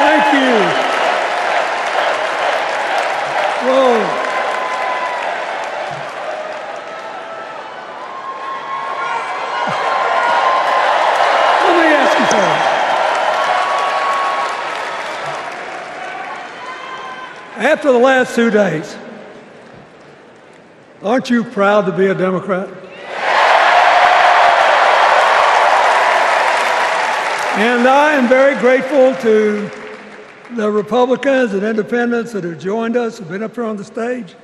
Thank you. Whoa. Let me ask you something. After the last 2 days, aren't you proud to be a Democrat? And I am very grateful to the Republicans and independents that have joined us, have been up here on the stage.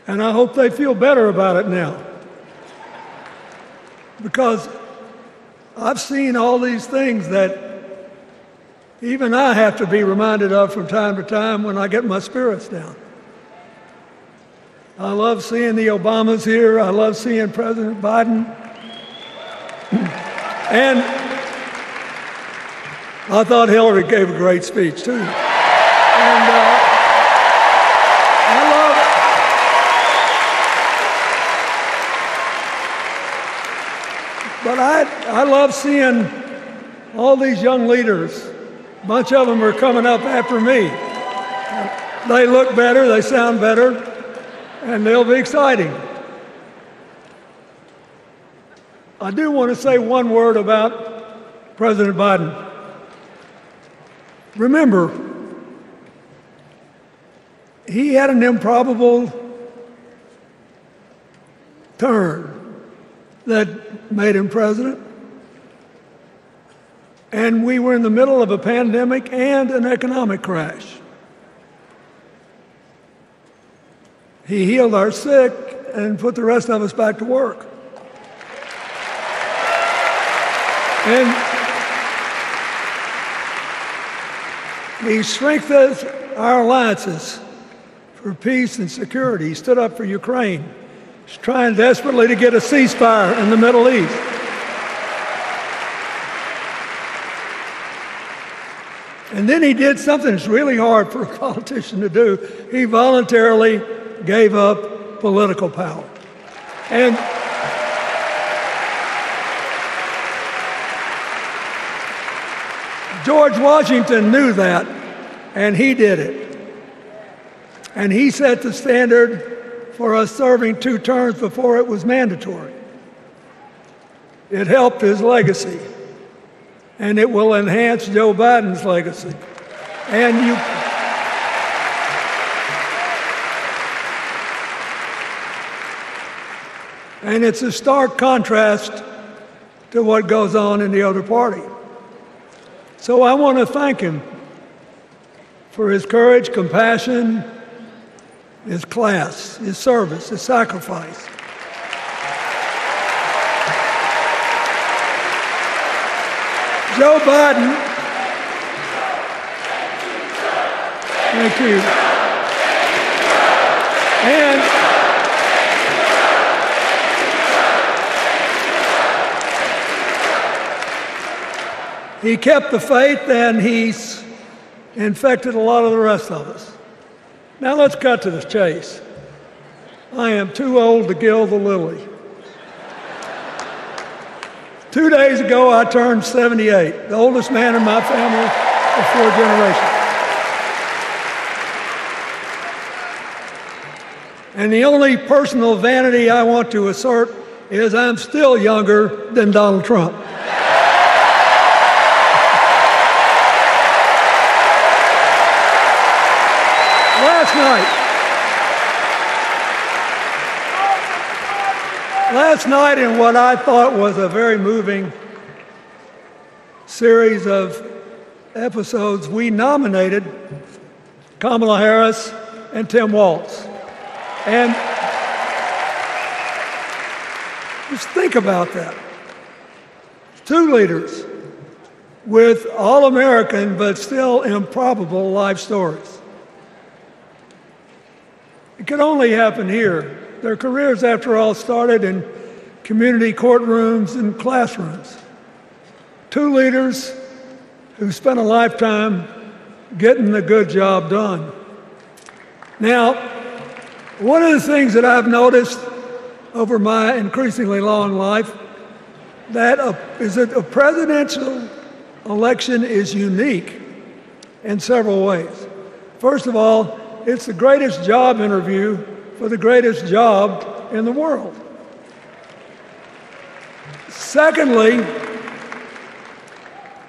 And I hope they feel better about it now. Because I've seen all these things that even I have to be reminded of from time to time when I get my spirits down. I love seeing the Obamas here. I love seeing President Biden. And I thought Hillary gave a great speech, too. And I love seeing all these young leaders. A bunch of them are coming up after me. They look better, they sound better, and they'll be exciting. I do want to say one word about President Biden. Remember, he had an improbable turn that made him president. And we were in the middle of a pandemic and an economic crash. He healed our sick and put the rest of us back to work. And he strengthened our alliances for peace and security. He stood up for Ukraine. He's trying desperately to get a ceasefire in the Middle East. And then he did something that's really hard for a politician to do. He voluntarily gave up political power. And George Washington knew that, and he did it. And he set the standard for us serving 2 terms before it was mandatory. It helped his legacy, and it will enhance Joe Biden's legacy. And it's a stark contrast to what goes on in the other party. So I want to thank him for his courage, compassion, his class, his service, his sacrifice. Joe Biden, thank you. And he kept the faith, and he's infected a lot of the rest of us. Now let's cut to the chase. I am too old to gild the lily. 2 days ago, I turned 78, the oldest man in my family of 4 generations. And the only personal vanity I want to assert is I'm still younger than Donald Trump. Last night, in what I thought was a very moving series of episodes, we nominated Kamala Harris and Tim Walz. And just think about that. 2 leaders with all-American but still improbable life stories. It could only happen here. Their careers, after all, started in community courtrooms and classrooms. 2 leaders who spent a lifetime getting the good job done. Now, one of the things that I've noticed over my increasingly long life, is that a presidential election is unique in several ways. First of all, it's the greatest job interview for the greatest job in the world. Secondly,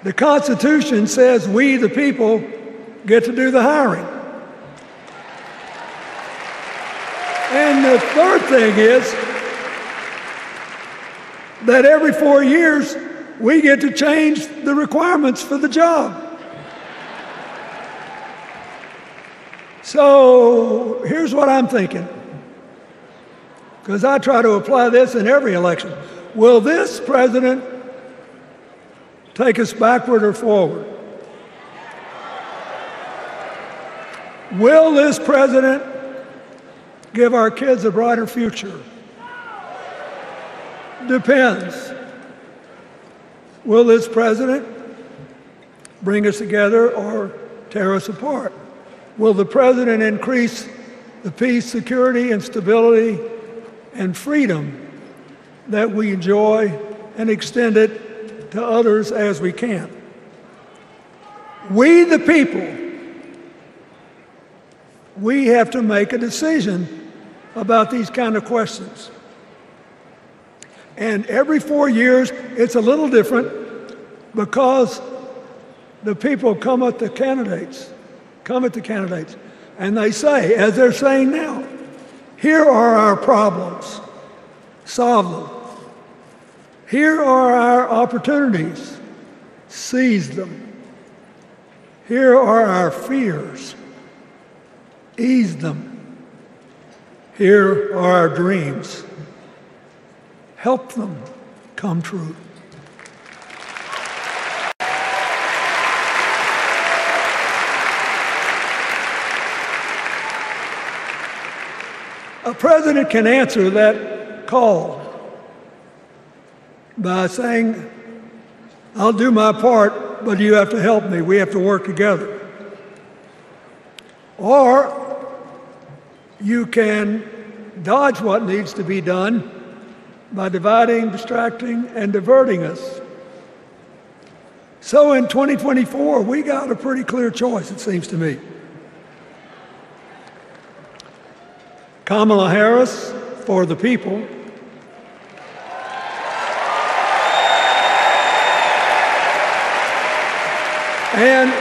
the Constitution says we, the people, get to do the hiring. And the third thing is that every 4 years, we get to change the requirements for the job. So here's what I'm thinking, because I try to apply this in every election. Will this president take us backward or forward? Will this president give our kids a brighter future? Depends. Will this president bring us together or tear us apart? Will the president increase the peace, security, and stability and freedom that we enjoy and extend it to others as we can? We, the people, we have to make a decision about these kind of questions. And every 4 years, it's a little different because the people come at the candidates, and they say, as they're saying now, here are our problems, solve them. Here are our opportunities, seize them. Here are our fears, ease them. Here are our dreams, help them come true. A president can answer that call by saying, I'll do my part, but you have to help me. We have to work together. Or you can dodge what needs to be done by dividing, distracting, and diverting us. So in 2024, we got a pretty clear choice, it seems to me. Kamala Harris for the people, and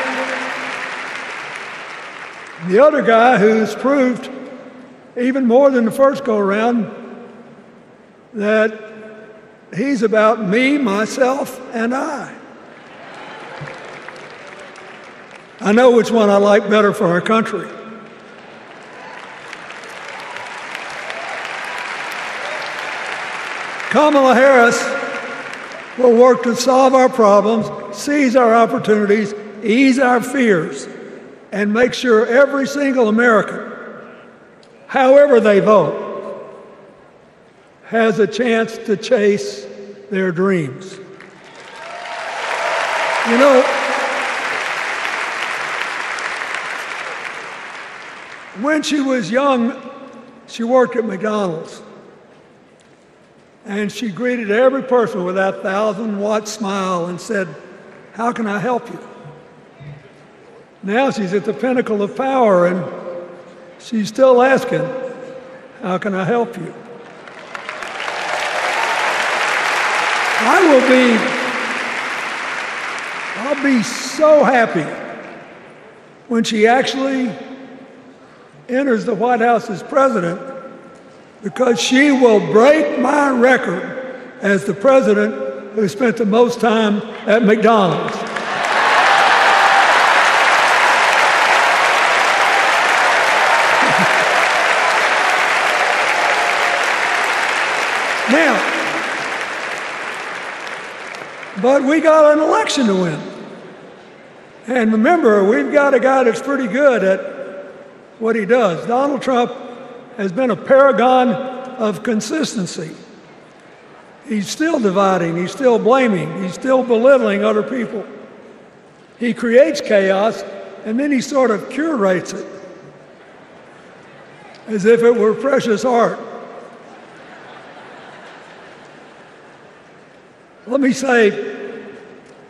the other guy who's proved even more than the first go-around that he's about me, myself, and I. I know which one I like better for our country. Kamala Harris will work to solve our problems, seize our opportunities, ease our fears, and make sure every single American, however they vote, has a chance to chase their dreams. You know, when she was young, she worked at McDonald's. And she greeted every person with that 1,000-watt smile and said, how can I help you? Now she's at the pinnacle of power and she's still asking, how can I help you? I'll be so happy when she actually enters the White House as president, because she will break my record as the president who spent the most time at McDonald's. Now, but we got an election to win. And remember, we've got a guy that's pretty good at what he does. Donald Trump has been a paragon of consistency. He's still dividing, he's still blaming, he's still belittling other people. He creates chaos, and then he sort of curates it as if it were precious art. Let me say,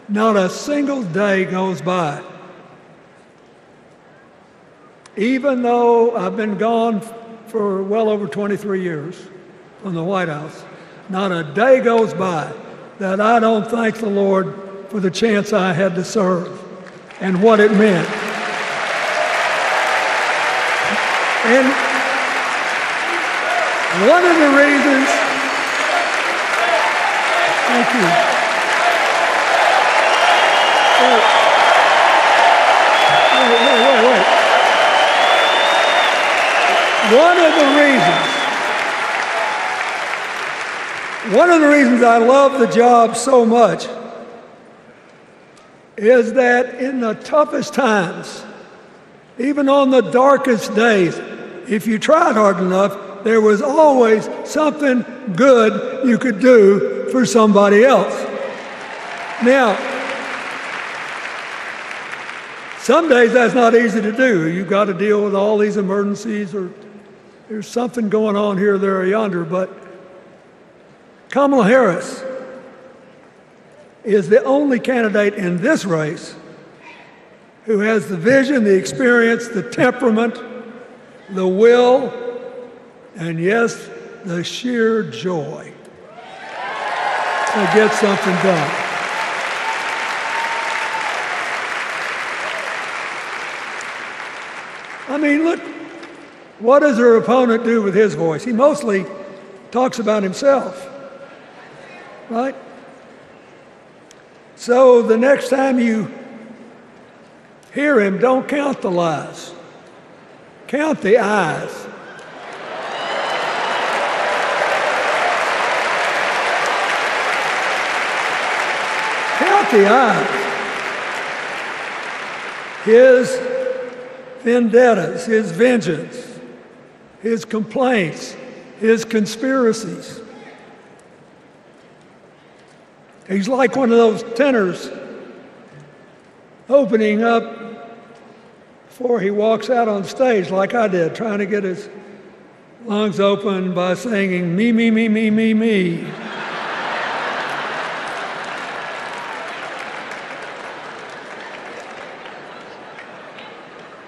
not a single day goes by, even though I've been gone for well over 23 years from the White House, not a day goes by that I don't thank the Lord for the chance I had to serve and what it meant. And one of the reasons, thank you. Wait. One of the reasons I love the job so much is that in the toughest times, even on the darkest days, if you tried hard enough, there was always something good you could do for somebody else. Now, some days that's not easy to do. You've got to deal with all these emergencies, or there's something going on here, there, or yonder. But Kamala Harris is the only candidate in this race who has the vision, the experience, the temperament, the will, and yes, the sheer joy to get something done. I mean, look, what does her opponent do with his voice? He mostly talks about himself, right? So the next time you hear him, don't count the lies. Count the eyes. Count the eyes. His vendettas, his vengeance, his complaints, his conspiracies. He's like one of those tenors opening up before he walks out on stage, like I did, trying to get his lungs open by singing, me, me, me, me, me, me.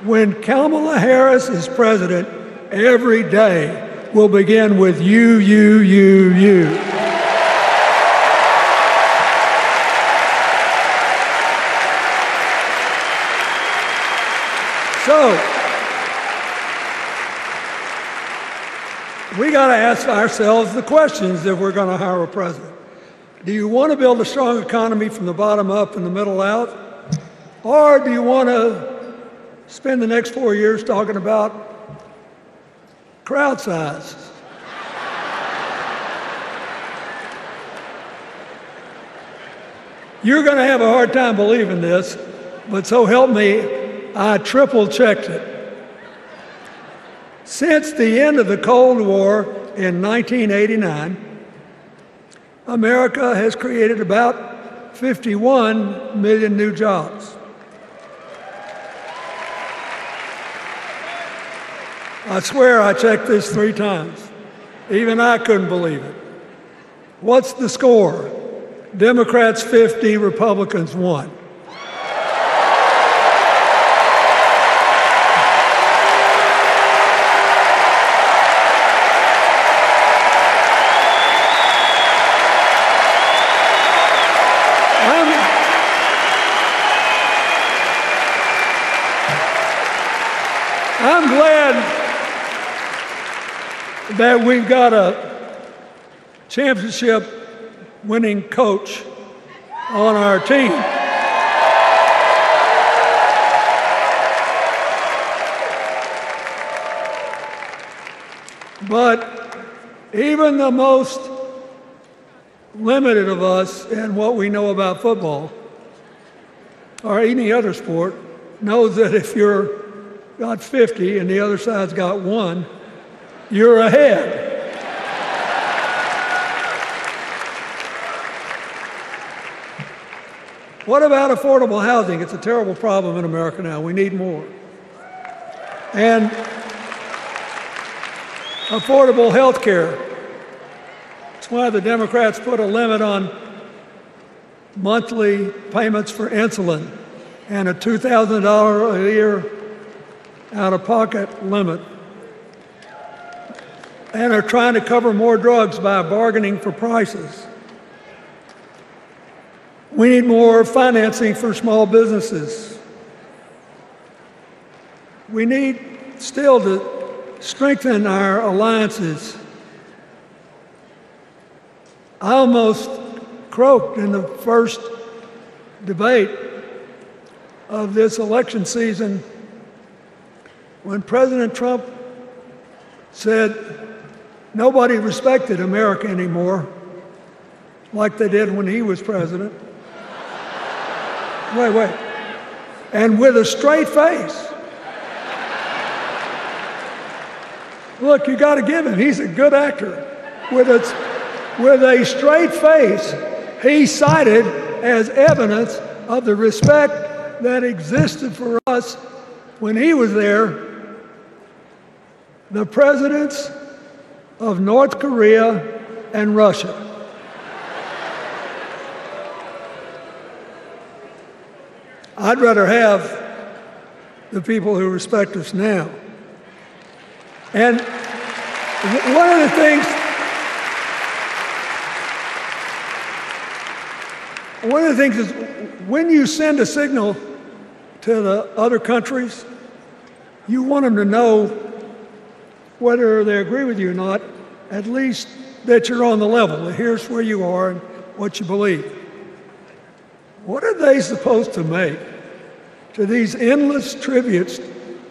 When Kamala Harris is president, every day will begin with you, you, you, you. So, we got to ask ourselves the questions if we're going to hire a president. Do you want to build a strong economy from the bottom up and the middle out? Or do you want to spend the next 4 years talking about crowd size? You're going to have a hard time believing this, but so help me, I triple-checked it. Since the end of the Cold War in 1989, America has created about 51 million new jobs. I swear I checked this 3 times. Even I couldn't believe it. What's the score? Democrats 50, Republicans 1. I'm glad that we've got a championship-winning coach on our team. But even the most limited of us in what we know about football or any other sport knows that if you're got 50 and the other side's got 1, you're ahead. What about affordable housing? It's a terrible problem in America now. We need more. And affordable health care. That's why the Democrats put a limit on monthly payments for insulin and a $2,000 a year out-of-pocket limit, and are trying to cover more drugs by bargaining for prices. We need more financing for small businesses. We need still to strengthen our alliances. I almost croaked in the first debate of this election season when President Trump said nobody respected America anymore like they did when he was president. Wait. And with a straight face. Look, you got to give him. He's a good actor. With a straight face, he cited as evidence of the respect that existed for us when he was there the presidents of North Korea and Russia. I'd rather have the people who respect us now. And one of the things is when you send a signal to the other countries, you want them to know whether they agree with you or not, at least that you're on the level. Here's where you are and what you believe. What are they supposed to make to these endless tributes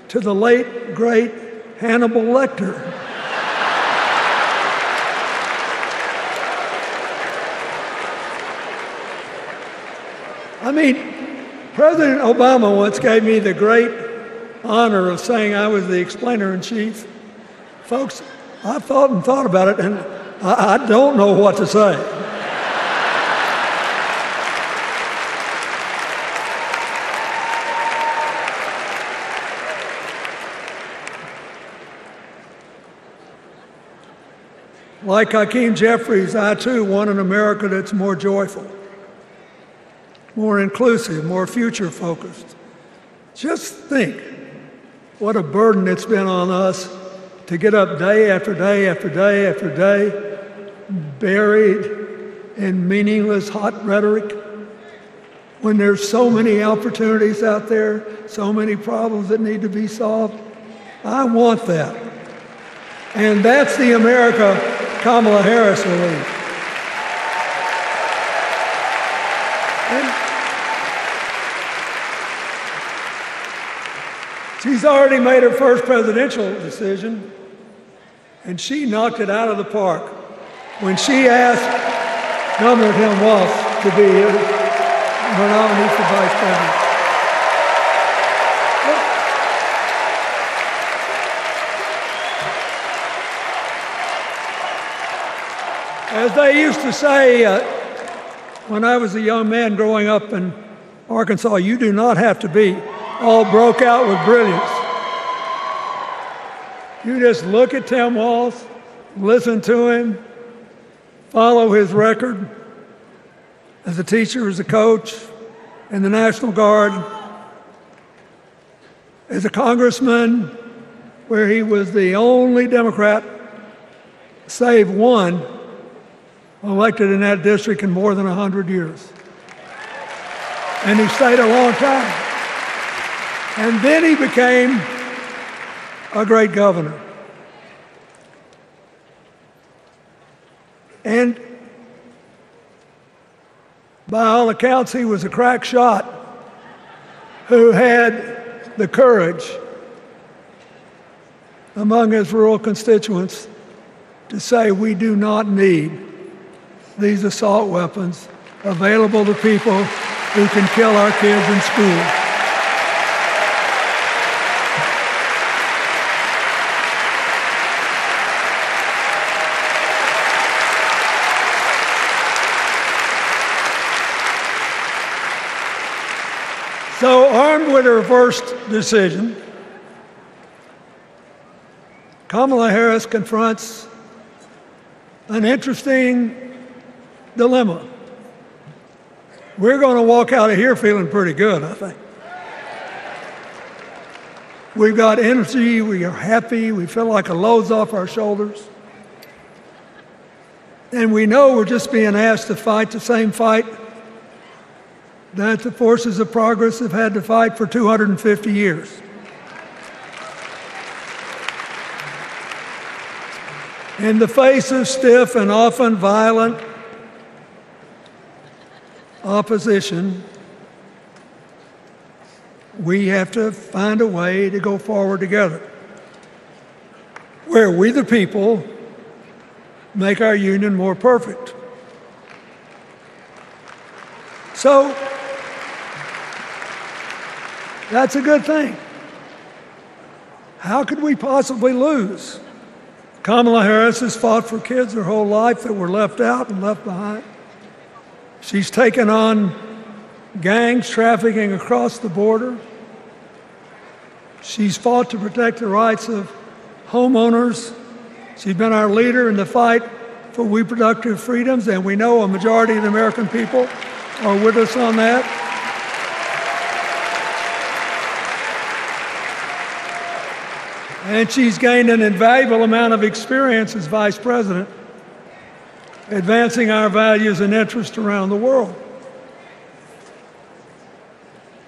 to the late, great Hannibal Lecter? I mean, President Obama once gave me the great honor of saying I was the explainer-in-chief. Folks, I've thought about it, and I don't know what to say. Like Hakeem Jeffries, I too want an America that's more joyful, more inclusive, more future-focused. Just think what a burden it's been on us to get up day after day after day after day, buried in meaningless hot rhetoric, when there's so many opportunities out there, so many problems that need to be solved. I want that. And that's the America Kamala Harris will lead. She's already made her first presidential decision, and she knocked it out of the park when she asked Governor Tim Walz to be her nominee for vice president. As they used to say when I was a young man growing up in Arkansas, you do not have to be all broke out with brilliance. You just look at Tim Walz, listen to him, follow his record as a teacher, as a coach in the National Guard, as a congressman where he was the only Democrat, save one, elected in that district in more than 100 years. And he stayed a long time. And then he became a great governor. And by all accounts, he was a crack shot who had the courage among his rural constituents to say, we do not need these assault weapons available to people who can kill our kids in school. So, armed with her first decision, Kamala Harris confronts an interesting dilemma. we're going to walk out of here feeling pretty good, I think. We've got energy, we are happy, we feel like a load's off our shoulders. And we know we're just being asked to fight the same fight that the forces of progress have had to fight for 250 years. In the face of stiff and often violent opposition, we have to find a way to go forward together, where we the people make our union more perfect. So that's a good thing. How could we possibly lose? Kamala Harris has fought for kids her whole life that were left out and left behind. She's taken on gangs trafficking across the border. She's fought to protect the rights of homeowners. She's been our leader in the fight for reproductive freedoms, and we know a majority of the American people are with us on that. And she's gained an invaluable amount of experience as vice president, advancing our values and interests around the world.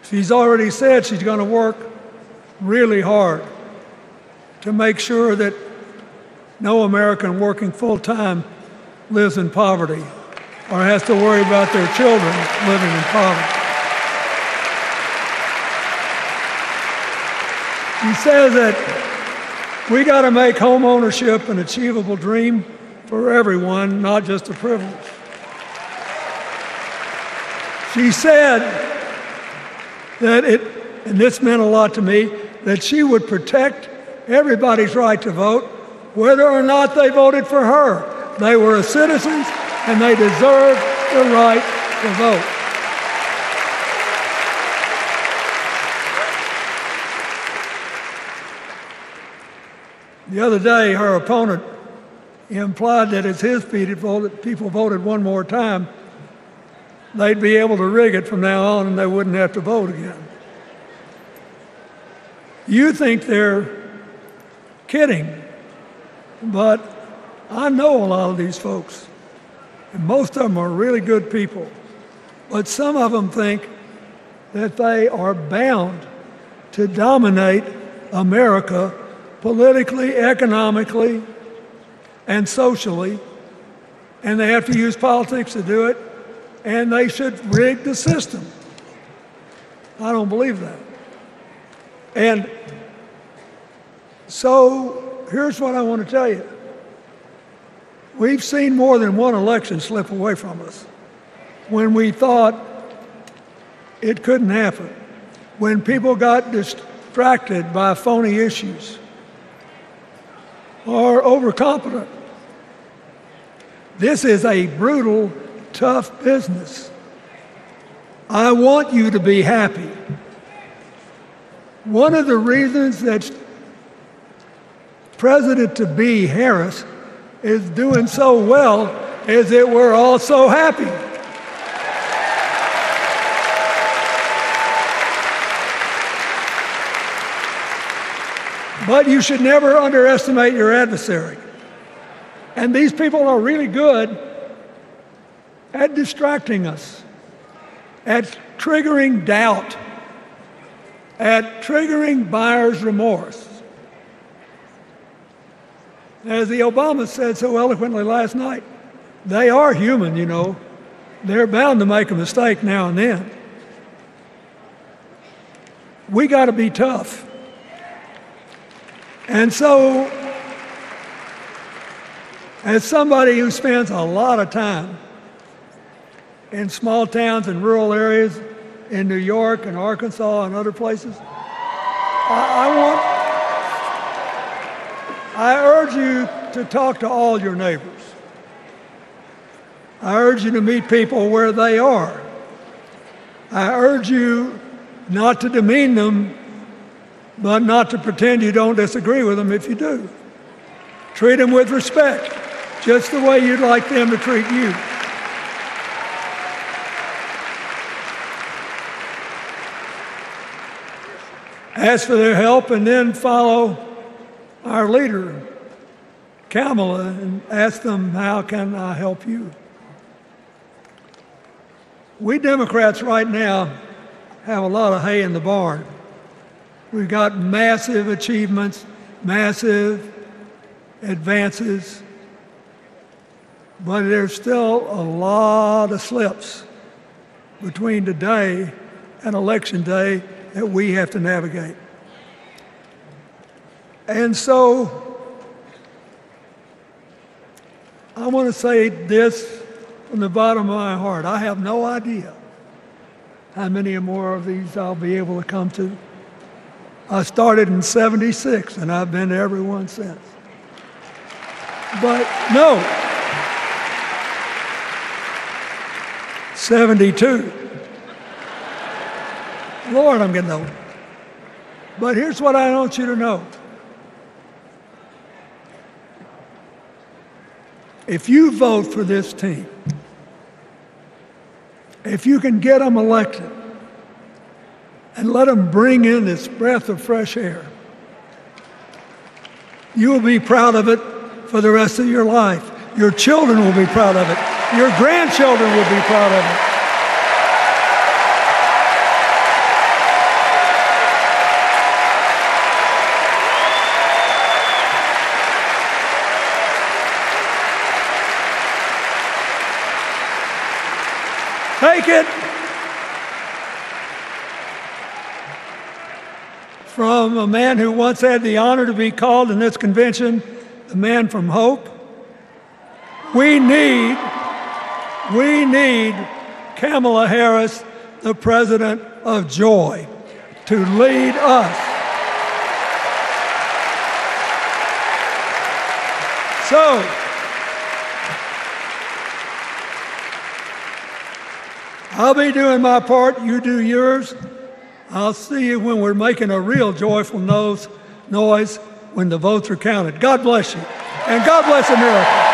She's already said she's going to work really hard to make sure that no American working full-time lives in poverty or has to worry about their children living in poverty. He says that we got to make home ownership an achievable dream for everyone, not just a privilege. She said that and this meant a lot to me, that she would protect everybody's right to vote, whether or not they voted for her. They were citizens and they deserved the right to vote. The other day, her opponent implied that as his people voted one more time, they'd be able to rig it from now on and they wouldn't have to vote again. You think they're kidding, but I know a lot of these folks, and most of them are really good people, but some of them think that they are bound to dominate America politically, economically, and socially, and they have to use politics to do it, and they should rig the system. I don't believe that. And so here's what I want to tell you. We've seen more than one election slip away from us when we thought it couldn't happen, when people got distracted by phony issues or overconfident. This is a brutal, tough business. I want you to be happy. One of the reasons that President-to-be Harris is doing so well is that we're all so happy. But you should never underestimate your adversary. And these people are really good at distracting us, at triggering doubt, at triggering buyer's remorse. As the Obama said so eloquently last night, they are human, you know. They're bound to make a mistake now and then. We got to be tough. And so, as somebody who spends a lot of time in small towns and rural areas in New York and Arkansas and other places, I urge you to talk to all your neighbors. I urge you to meet people where they are. I urge you not to demean them, but not to pretend you don't disagree with them if you do. Treat them with respect, just the way you'd like them to treat you. ask for their help, and then follow our leader, Kamala, and ask them, how can I help you? We Democrats right now have a lot of hay in the barn. We've got massive achievements, massive advances, but there's still a lot of slips between today and Election Day that we have to navigate. And so I want to say this from the bottom of my heart. I have no idea how many more of these I'll be able to come to. I started in '76, and I've been to every one since. But no, 72. Lord, I'm getting old. But here's what I want you to know. If you vote for this team, if you can get them elected and let them bring in this breath of fresh air, you will be proud of it for the rest of your life. Your children will be proud of it. Your grandchildren will be proud of it. Take it from a man who once had the honor to be called in this convention the man from hope. We need Kamala Harris, the president of joy, to lead us. So, I'll be doing my part, you do yours. I'll see you when we're making a real joyful noise when the votes are counted. God bless you, and God bless America.